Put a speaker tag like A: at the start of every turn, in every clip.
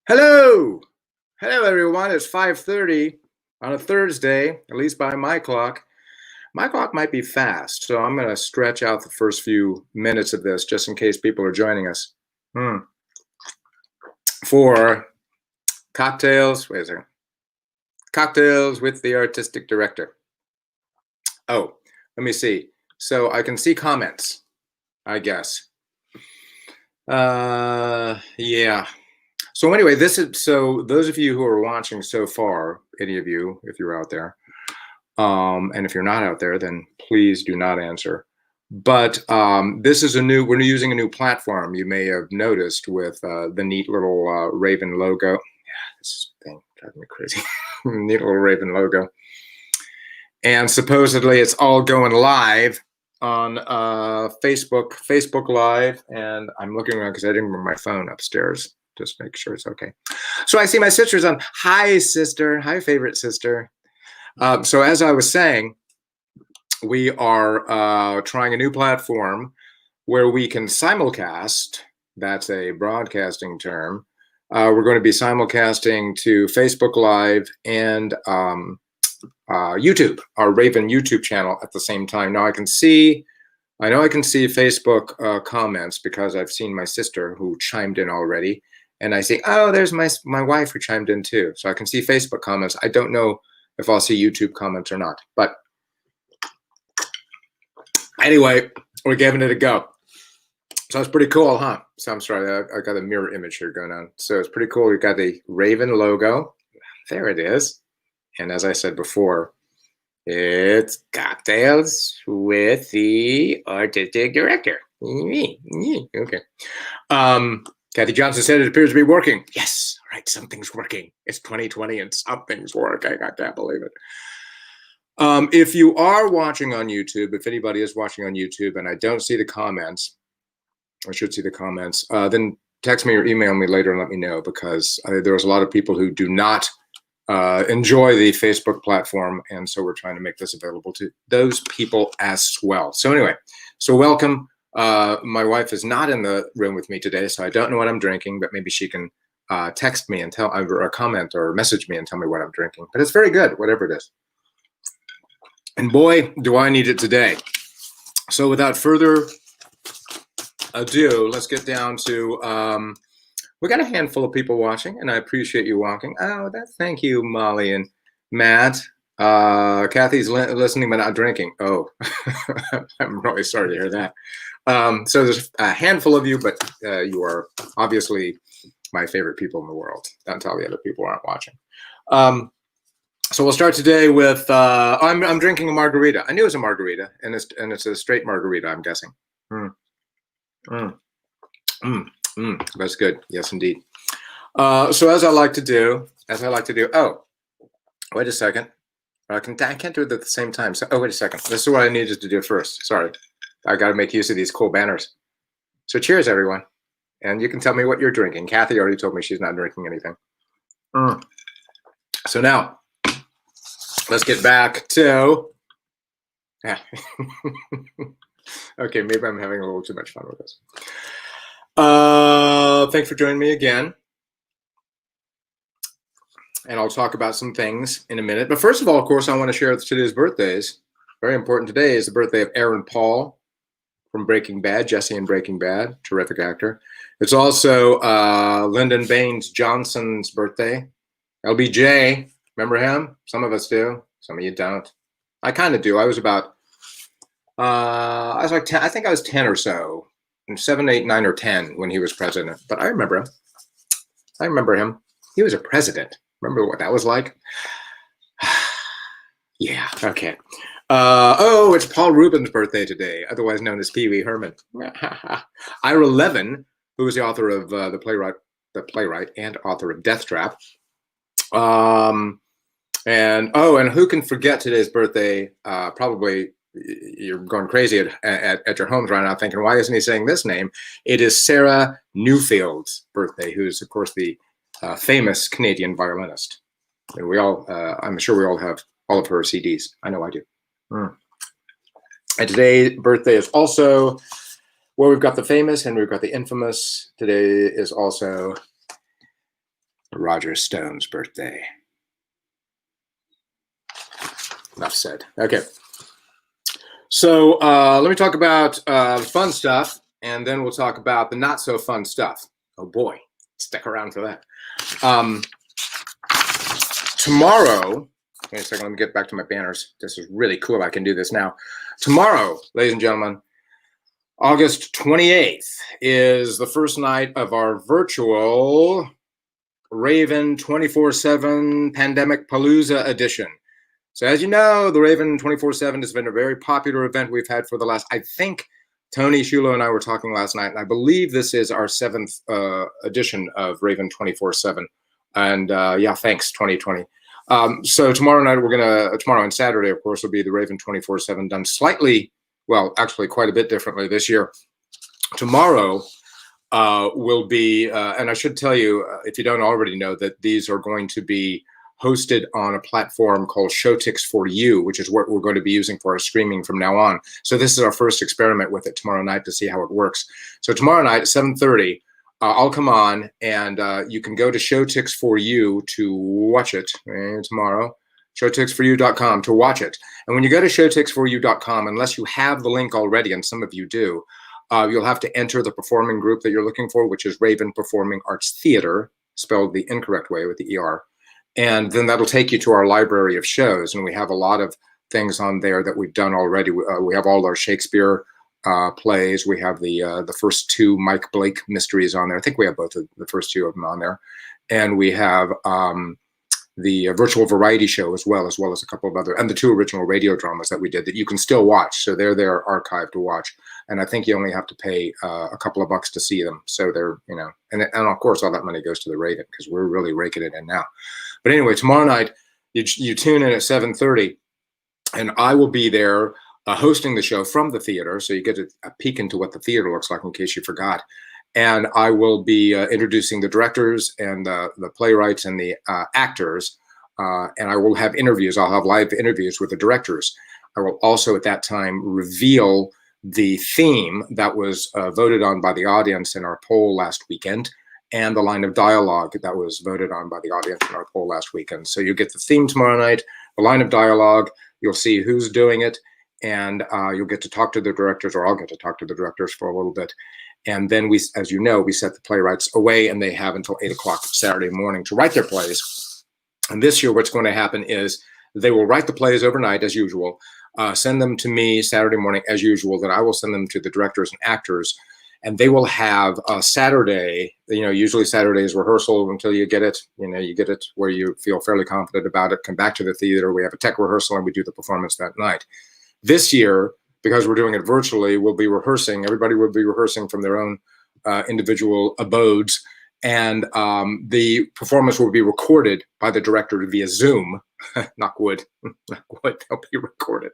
A: Hello. Hello, everyone. It's 5:30 on a Thursday, at least by my clock. My clock might be fast, so I'm going to stretch out the first few minutes of this just in case people are joining us. Hmm. For cocktails, wait a second. Cocktails with the artistic director. Oh, let me see. So I can see comments, I guess. Yeah. So anyway, so those of you who are watching so far, any of you, if you're out there, and if you're not out there, then please do not answer. But this is we're using a new platform. You may have noticed with the neat little Raven logo. Yeah, this thing driving me crazy. Neat little Raven logo. And supposedly it's all going live on Facebook Live. And I'm looking around because I didn't bring my phone upstairs. Just make sure it's okay. So I see my sister's on. Hi, sister. Hi, favorite sister. So as I was saying, we are trying a new platform where we can simulcast. That's a broadcasting term. We're going to be simulcasting to Facebook Live and YouTube, our Raven YouTube channel at the same time. Now I know I can see Facebook comments because I've seen my sister who chimed in already. And I see, oh, there's my wife who chimed in too. So I can see Facebook comments. I don't know if I'll see YouTube comments or not. But anyway, we're giving it a go. So it's pretty cool, huh? So I'm sorry, I got a mirror image here going on. So it's pretty cool. We've got the Raven logo. There it is. And as I said before, it's cocktails with the artistic director. Okay. Kathy Johnson said it appears to be working. Yes, all right, something's working. It's 2020 and something's working. I can't believe it. If you are watching on YouTube, if anybody is watching on YouTube and I don't see the comments, I should see the comments, then text me or email me later and let me know, because there's a lot of people who do not enjoy the Facebook platform, and so we're trying to make this available to those people as well. So anyway, so welcome. My wife is not in the room with me today, so I don't know what I'm drinking, but maybe she can text me and or comment or message me and tell me what I'm drinking. But it's very good, whatever it is. And boy, do I need it today. So without further ado, let's get down to, we got a handful of people watching, and I appreciate you watching. Oh, thank you, Molly and Matt. Kathy's listening but not drinking. Oh, I'm really sorry to hear that. So there's a handful of you, but you are obviously my favorite people in the world. Don't tell the other people aren't watching. So we'll start today with, I'm drinking a margarita. I knew it was a margarita, and it's a straight margarita, I'm guessing. That's good. Yes, indeed. So as I like to do, oh, wait a second. I can't do it at the same time. So, oh, wait a second. This is what I needed to do first. Sorry. I got to make use of these cool banners. So cheers, everyone. And you can tell me what you're drinking. Kathy already told me she's not drinking anything. So now, let's get back to, okay, maybe I'm having a little too much fun with this. Thanks for joining me again. And I'll talk about some things in a minute. But first of all, of course, I want to share today's birthdays. Very important today is the birthday of Aaron Paul from Breaking Bad, Jesse in Breaking Bad, terrific actor. It's also Lyndon Baines Johnson's birthday. LBJ, remember him? Some of us do, some of you don't. I kind of do. I was about, I was like 10, I think I was 10 or so, 7, 8, 9, or 10 when he was president. But I remember him. I remember him. He was a president. Remember what that was like? Yeah, okay. Oh, it's Paul Rubin's birthday today, otherwise known as Pee Wee Herman. Ira Levin, who was the author of the playwright and author of Death Trap. And who can forget today's birthday? Probably you're going crazy at your homes right now thinking, why isn't he saying this name? It is Sarah Newfield's birthday, who's, of course, the famous Canadian violinist. And we all, I'm sure we all have all of her CDs. I know I do. And today's birthday is also, well, we've got the famous and we've got the infamous. Today is also Roger Stone's birthday. Enough said. Okay. So let me talk about fun stuff, and then we'll talk about the not so fun stuff. Oh boy, stick around for that. Tomorrow, wait a second, let me get back to my banners. This is really cool. I can do this now. Tomorrow, ladies and gentlemen, August 28th is the first night of our virtual Raven 24/7 Pandemic Palooza edition. So as you know, the Raven 24/7 has been a very popular event we've had for the last, I think Tony Shulo and I were talking last night, and I believe this is our 7th edition of Raven 24/7. And yeah, thanks 2020. So tomorrow night, tomorrow and Saturday, of course, will be the Raven 24/7 done slightly, well, actually quite a bit differently this year. Tomorrow will be, and I should tell you, if you don't already know, that these are going to be hosted on a platform called Showtix for You, which is what we're going to be using for our streaming from now on. So this is our first experiment with it tomorrow night to see how it works. So tomorrow night at 7:30, I'll come on, and you can go to Showtix for You to watch it tomorrow. Showtixforyou.com to watch it. And when you go to showtixforyou.com, unless you have the link already, and some of you do, you'll have to enter the performing group that you're looking for, which is Raven Performing Arts Theater, spelled the incorrect way with the ER. And then that'll take you to our library of shows. And we have a lot of things on there that we've done already. We have all our Shakespeare plays. We have the first 2 Mike Blake mysteries on there. I think we have both of the first 2 of them on there. And we have the virtual variety show as well as a couple of other, and the 2 original radio dramas that we did that you can still watch. So they're there archived to watch. And I think you only have to pay a couple of bucks to see them. So they're, you know, and of course all that money goes to the Raven because we're really raking it in now. But anyway, tomorrow night, you tune in at 7:30, and I will be there hosting the show from the theater. So you get a peek into what the theater looks like in case you forgot. And I will be introducing the directors and the playwrights and the actors. And I will have interviews. I'll have live interviews with the directors. I will also at that time reveal the theme that was voted on by the audience in our poll last weekend, and the line of dialogue that was voted on by the audience in our poll last weekend. So you get the theme tomorrow night, the line of dialogue, you'll see who's doing it, and you'll get to talk to the directors, or I'll get to talk to the directors for a little bit. And then we, as you know, we set the playwrights away, and they have until 8 o'clock Saturday morning to write their plays. And this year, what's going to happen is they will write the plays overnight as usual, send them to me Saturday morning as usual, then I will send them to the directors and actors, and they will have a Saturday, you know, usually Saturday is rehearsal until you get it, you know, you get it where you feel fairly confident about it, come back to the theater, we have a tech rehearsal, and we do the performance that night. This year, because we're doing it virtually, we'll be rehearsing, everybody will be rehearsing from their own individual abodes, and the performance will be recorded by the director via Zoom, knock wood, they'll be recorded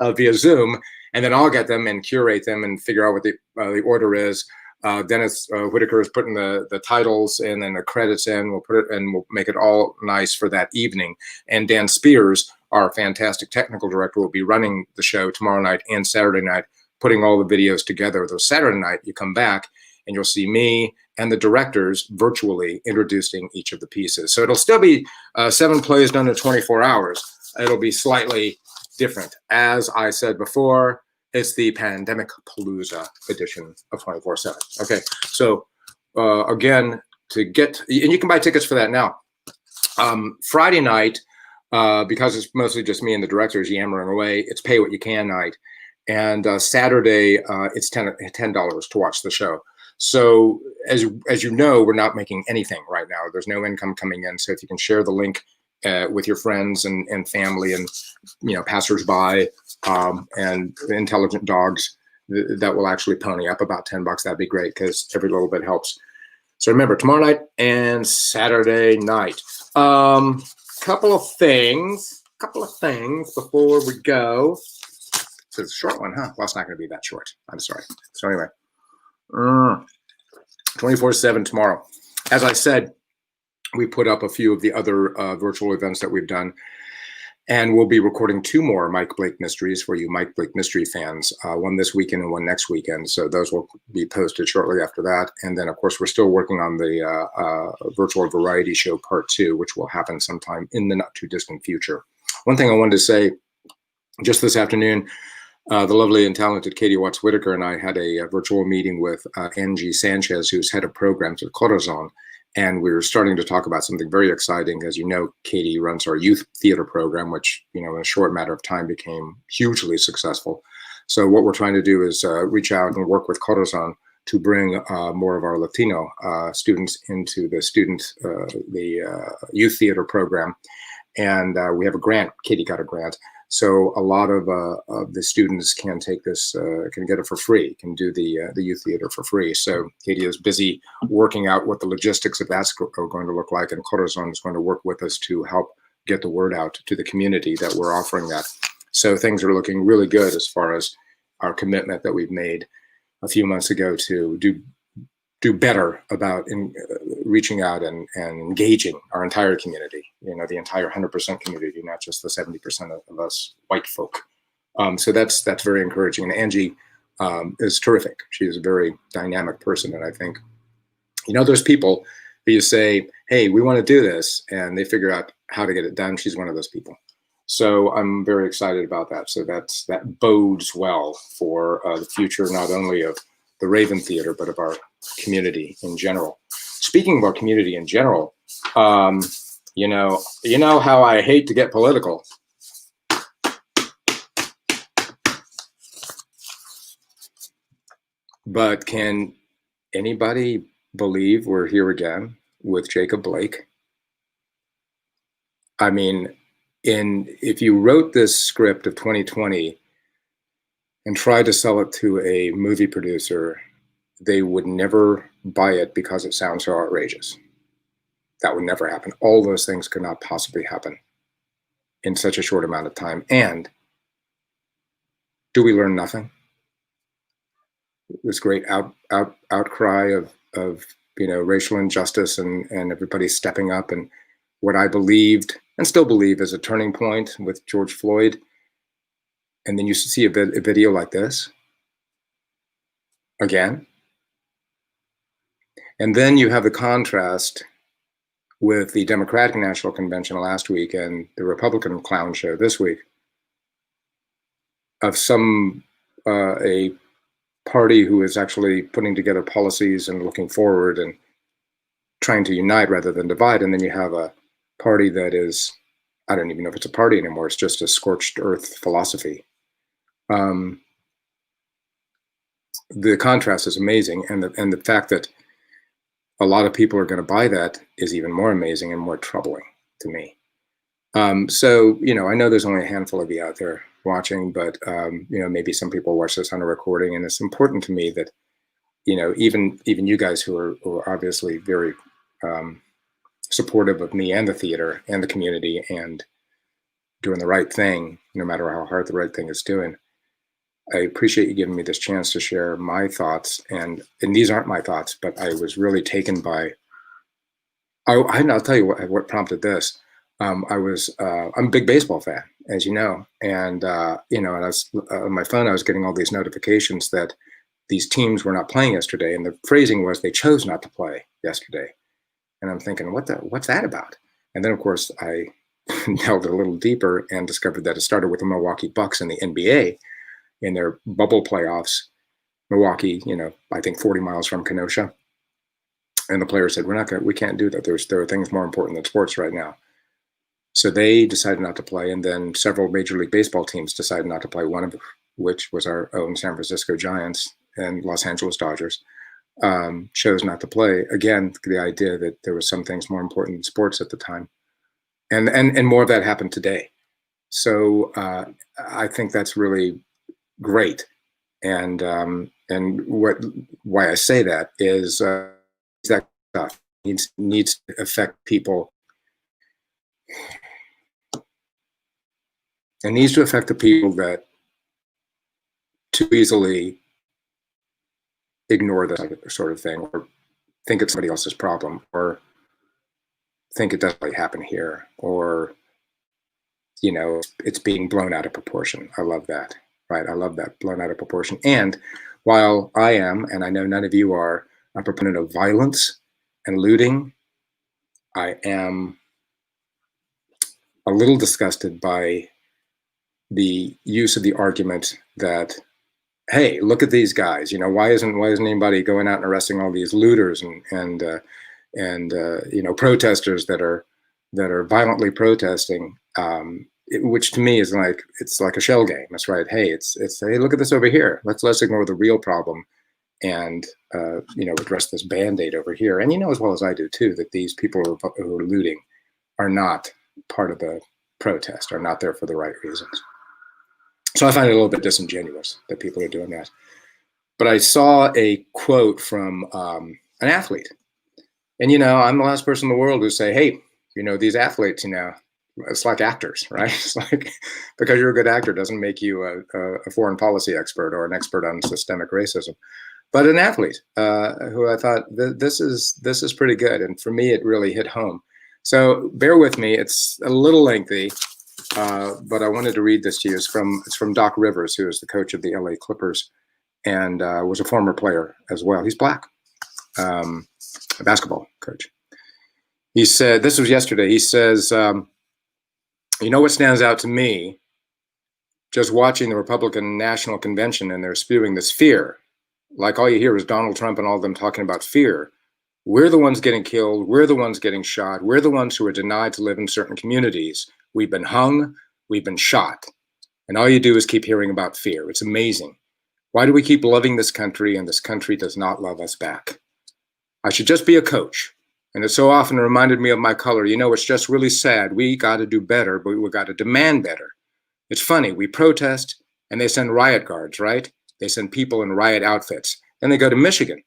A: via Zoom, and then I'll get them and curate them and figure out what the order is. Dennis Whitaker is putting the titles in and the credits in. We'll put it and we'll make it all nice for that evening. And Dan Spears, our fantastic technical director, will be running the show tomorrow night and Saturday night, putting all the videos together. Though Saturday night you come back and you'll see me and the directors virtually introducing each of the pieces. So it'll still be 7 plays done in 24 hours. It'll be slightly different. As I said before, it's the Pandemic Palooza edition of 24/7. Okay, so again, to get, and you can buy tickets for that now. Friday night, because it's mostly just me and the directors yammering away, it's pay what you can night. And Saturday, it's $10 to watch the show. So as you know, we're not making anything right now. There's no income coming in. So if you can share the link with your friends and family and, you know, passersby and intelligent dogs, that will actually pony up about $10. That'd be great because every little bit helps. So remember, tomorrow night and Saturday night. Couple of things before we go. So it's a short one, huh? Well, it's not going to be that short. I'm sorry. So anyway, 24/7 tomorrow. As I said, we put up a few of the other virtual events that we've done. And we'll be recording 2 more Mike Blake mysteries for you Mike Blake mystery fans, one this weekend and one next weekend. So those will be posted shortly after that. And then, of course, we're still working on the virtual variety show part 2, which will happen sometime in the not too distant future. One thing I wanted to say just this afternoon, the lovely and talented Katie Watts Whitaker and I had a virtual meeting with Angie Sanchez, who's head of programs at Corazon. And we were starting to talk about something very exciting. As you know, Katie runs our youth theater program, which, in a short matter of time became hugely successful. So what we're trying to do is reach out and work with Corazon to bring more of our Latino students into the youth theater program. And we have a grant. Katie got a grant. So a lot of the students can take this, can get it for free, can do the youth theater for free. So Katie is busy working out what the logistics of that's are going to look like, and Corazon is going to work with us to help get the word out to the community that we're offering that. So things are looking really good as far as our commitment that we've made a few months ago to do better about reaching out and engaging our entire community, the entire 100% community, not just the 70% of us white folk. So that's very encouraging. And Angie is terrific. She is a very dynamic person. And I think, there's people who you say, hey, we want to do this, and they figure out how to get it done. She's one of those people. So I'm very excited about that. So that bodes well for the future, not only of the Raven Theater, but of our community in general. Speaking of our community in general, you know how I hate to get political. But can anybody believe we're here again with Jacob Blake? I mean, if you wrote this script of 2020 and tried to sell it to a movie producer, they would never buy it because it sounds so outrageous. That would never happen. All those things could not possibly happen in such a short amount of time. And do we learn nothing? This great outcry of racial injustice and everybody stepping up, and what I believed and still believe is a turning point with George Floyd. And then you see a video like this again. And then you have the contrast with the Democratic National Convention last week and the Republican clown show this week of a party who is actually putting together policies and looking forward and trying to unite rather than divide. And then you have a party that is, I don't even know if it's a party anymore. It's just a scorched earth philosophy. The contrast is amazing. And the fact that a lot of people are going to buy that is even more amazing and more troubling to me. So, I know there's only a handful of you out there watching, but, maybe some people watch this on a recording, and it's important to me that, even you guys who are obviously very supportive of me and the theater and the community and doing the right thing, no matter how hard the right thing is doing, I appreciate you giving me this chance to share my thoughts. And these aren't my thoughts, but I was really taken by, I'll tell you what prompted this. I'm a big baseball fan, as you know, and and I was on my phone. I was getting all these notifications that these teams were not playing yesterday, and the phrasing was they chose not to play yesterday. And I'm thinking, what's that about? And then, of course, I delved a little deeper and discovered that it started with the Milwaukee Bucks in the NBA in their bubble playoffs. Milwaukee, I think 40 miles from Kenosha, and the players said, we can't do that. There are things more important than sports right now. So they decided not to play, and then several Major League Baseball teams decided not to play, one of which was our own San Francisco Giants and Los Angeles Dodgers, chose not to play. Again, the idea that there was some things more important than sports at the time. And more of that happened today. So I think that's really great. And why I say that is that stuff needs to affect people. It needs to affect the people that too easily ignore that sort of thing, or think it's somebody else's problem, or think it doesn't really happen here, or it's being blown out of proportion. I love that, right? I love that, blown out of proportion. And while I am, and I know none of you are, a proponent of violence and looting, I am a little disgusted by the use of the argument that, hey, look at these guys. Why isn't anybody going out and arresting all these looters and protesters that are violently protesting? Which to me is like, it's like a shell game. That's right. Hey, it's hey, look at this over here. Let's ignore the real problem and address this band-aid over here. And as well as I do too, that these people who are looting are not part of the protest, are not there for the right reasons. So I find it a little bit disingenuous that people are doing that. But I saw a quote from an athlete. And, I'm the last person in the world who say, hey, these athletes, it's like actors, right? It's like, because you're a good actor doesn't make you a foreign policy expert or an expert on systemic racism. But an athlete who I thought, this is pretty good. And for me, it really hit home. So bear with me. It's a little lengthy, but I wanted to read this to you. It's from Doc Rivers, who is the coach of the LA Clippers and was a former player as well. He's black, a basketball coach. He said, this was yesterday, he says, what stands out to me, just watching the Republican National Convention, and they're spewing this fear. Like all you hear is Donald Trump and all of them talking about fear. We're the ones getting killed. We're the ones getting shot. We're the ones who are denied to live in certain communities. We've been hung. We've been shot. And all you do is keep hearing about fear. It's amazing. Why do we keep loving this country and this country does not love us back? I should just be a coach. And it so often reminded me of my color. It's just really sad. We got to do better, but we got to demand better. It's funny. We protest and they send riot guards, right? They send people in riot outfits. Then they go to Michigan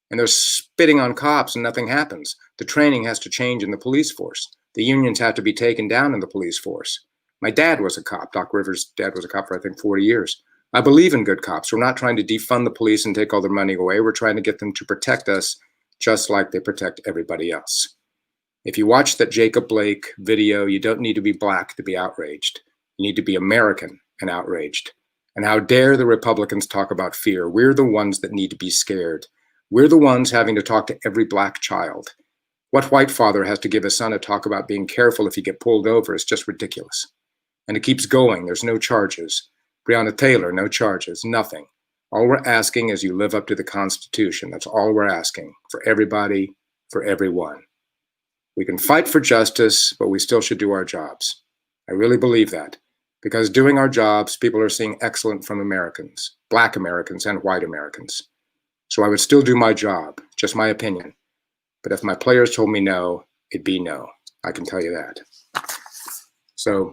A: and they're spitting on cops and nothing happens. The training has to change in the police force. The unions have to be taken down in the police force. My dad was a cop. Doc Rivers' dad was a cop for, I think, 40 years. I believe in good cops. We're not trying to defund the police and take all their money away. We're trying to get them to protect us just like they protect everybody else. If you watch that Jacob Blake video, you don't need to be black to be outraged. You need to be American and outraged. And how dare the Republicans talk about fear? We're the ones that need to be scared. We're the ones having to talk to every black child. What white father has to give his son a talk about being careful if you get pulled over is just ridiculous. And it keeps going. There's no charges. Breonna Taylor, no charges, nothing. All we're asking is you live up to the Constitution. That's all we're asking for everybody, for everyone. We can fight for justice, but we still should do our jobs. I really believe that. Because doing our jobs, people are seeing excellent from Americans, black Americans and white Americans. So I would still do my job, just my opinion. But if my players told me no, it'd be no. I can tell you that. So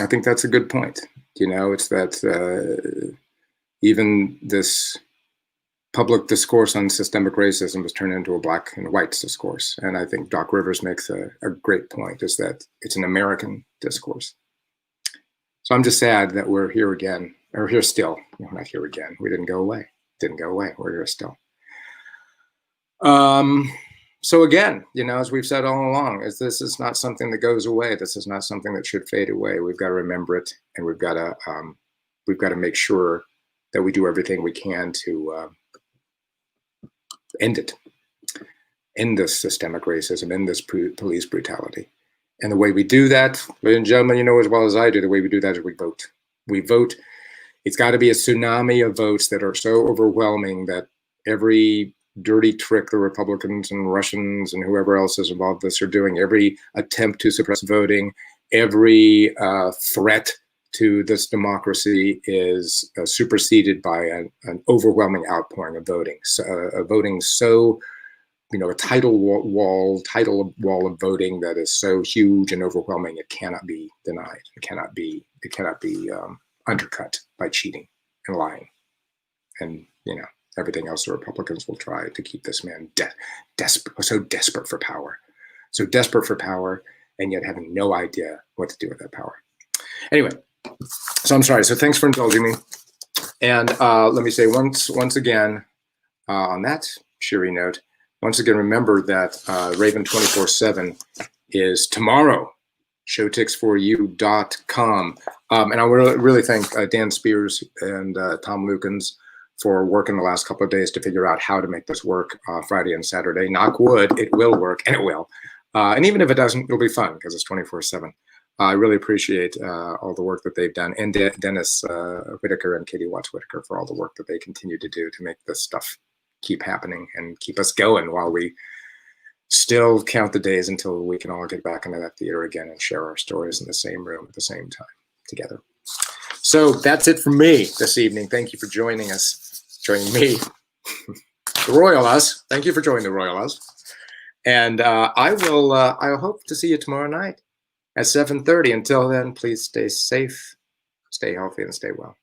A: I think that's a good point. It's that even this public discourse on systemic racism was turned into a black and white discourse. And I think Doc Rivers makes a great point, is that it's an American discourse. So I'm just sad that we're here again, or here still. We're not here again. We didn't go away. Didn't go away. We're here still. So again, as we've said all along, this is not something that goes away. This is not something that should fade away. We've got to remember it, and we've got to make sure that we do everything we can to end it, end this systemic racism, end this police brutality. And the way we do that, ladies and gentlemen, as well as I do, the way we do that is we vote. We vote. It's got to be a tsunami of votes that are so overwhelming that every dirty trick the Republicans and Russians and whoever else is involved in this are doing, every attempt to suppress voting, every threat to this democracy is superseded by an overwhelming outpouring of voting. So, a tidal wall of voting that is so huge and overwhelming it cannot be denied. It cannot be undercut by cheating and lying, and everything else the Republicans will try to keep this man so desperate for power, and yet having no idea what to do with that power. Anyway. So I'm sorry. So thanks for indulging me. And let me say once again, on that cheery note, once again, remember that Raven 24/7 is tomorrow. showticksforyou.com. And I really thank Dan Spears and Tom Lukens for working the last couple of days to figure out how to make this work Friday and Saturday. Knock wood, it will work, and it will. And even if it doesn't, it'll be fun because it's 24/7. I really appreciate all the work that they've done, and Dennis Whitaker and Katie Watts Whitaker for all the work that they continue to do to make this stuff keep happening and keep us going while we still count the days until we can all get back into that theater again and share our stories in the same room at the same time together. So that's it from me this evening. Thank you for joining me, the Royal Us. Thank you for joining the Royal Us. And I hope to see you tomorrow night at 7:30. Until then, please stay safe, stay healthy, and stay well.